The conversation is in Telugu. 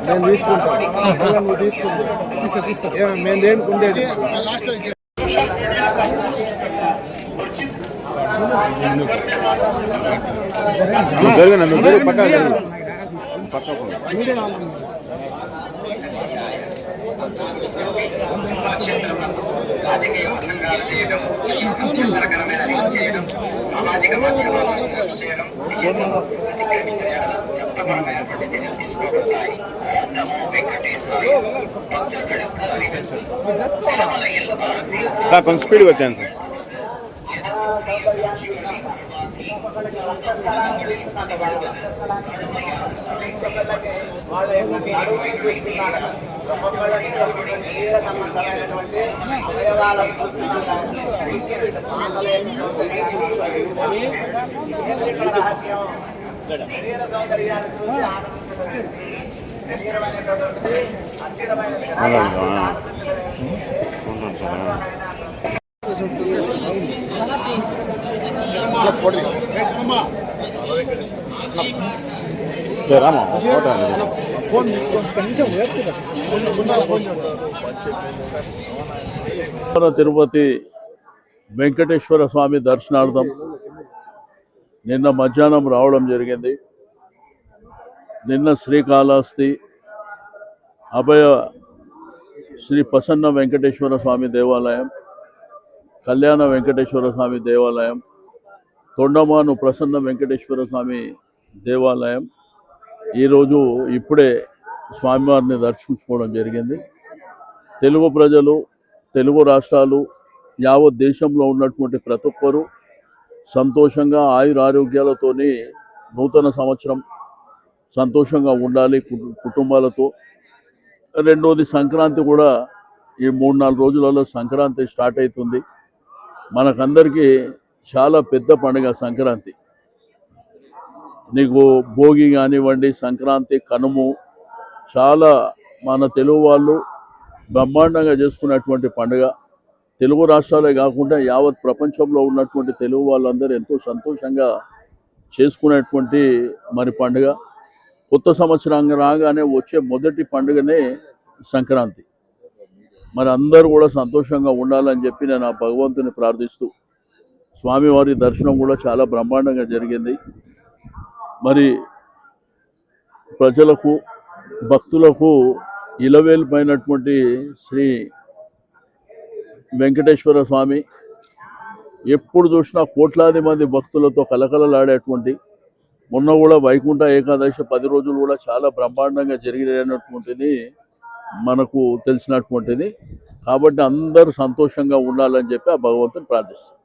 నేను తీసుకుంటాను, నువ్వు తీసుకో. మేము దేనికి ఉండేది రాజకీయ ప్రసంగాలు చేయడం, ఆశ్చర్యకరమైన రీతి చేయడం, సామాజిక మాధ్యమాలను పోస్ట్ చేయడం, నిషేధం అతిక్రమించడం, చట్టపరమైనటువంటి చర్యలు తీసుకోబడతాయి. నమో వెంకటేశ్వరాయ. కొంచెం స్పీడ్గా వచ్చాను సార్. తిరుపతి వెంకటేశ్వర స్వామి దర్శనార్థం నిన్న మధ్యాహ్నం రావడం జరిగింది. నిన్న శ్రీకాళహస్తి అభయ శ్రీ ప్రసన్న వెంకటేశ్వర స్వామి దేవాలయం, కళ్యాణ వెంకటేశ్వర స్వామి దేవాలయం, తొండమాను ప్రసన్న వెంకటేశ్వర స్వామి దేవాలయం ఈరోజు ఇప్పుడే స్వామివారిని దర్శించుకోవడం జరిగింది. తెలుగు ప్రజలు, తెలుగు రాష్ట్రాలు, యావత్ దేశంలో ఉన్నటువంటి ప్రతి ఒక్కరూ సంతోషంగా ఆయురారోగ్యాలతోని నూతన సంవత్సరం సంతోషంగా ఉండాలి కుటుంబాలతో. రెండోది సంక్రాంతి కూడా ఈ 3-4 రోజులలో సంక్రాంతి స్టార్ట్ అవుతుంది. మనకందరికీ చాలా పెద్ద పండుగ సంక్రాంతి. నీకు భోగి కానివ్వండి, సంక్రాంతి, కనుము చాలా మన తెలుగు వాళ్ళు బ్రహ్మాండంగా చేసుకున్నటువంటి పండుగ. తెలుగు రాష్ట్రాలే కాకుండా యావత్ ప్రపంచంలో ఉన్నటువంటి తెలుగు వాళ్ళందరూ ఎంతో సంతోషంగా చేసుకునేటువంటి మరి పండుగ. కొత్త సంవత్సరం రాగానే వచ్చే మొదటి పండుగనే సంక్రాంతి. మరి అందరూ కూడా సంతోషంగా ఉండాలని చెప్పి నేను ఆ భగవంతుని ప్రార్థిస్తూ, స్వామివారి దర్శనం కూడా చాలా బ్రహ్మాండంగా జరిగింది. మరి ప్రజలకు, భక్తులకు ఇలవేల్పైనటువంటి శ్రీ వెంకటేశ్వర స్వామి ఎప్పుడు చూసినా కోట్లాది మంది భక్తులతో కలకలలాడేటువంటి, మొన్న కూడా వైకుంఠ ఏకాదశి 10 రోజులు కూడా చాలా బ్రహ్మాండంగా జరిగినటువంటిది మనకు తెలిసినటువంటిది. కాబట్టి అందరూ సంతోషంగా ఉండాలని చెప్పి ఆ భగవంతుని ప్రార్థిస్తాం.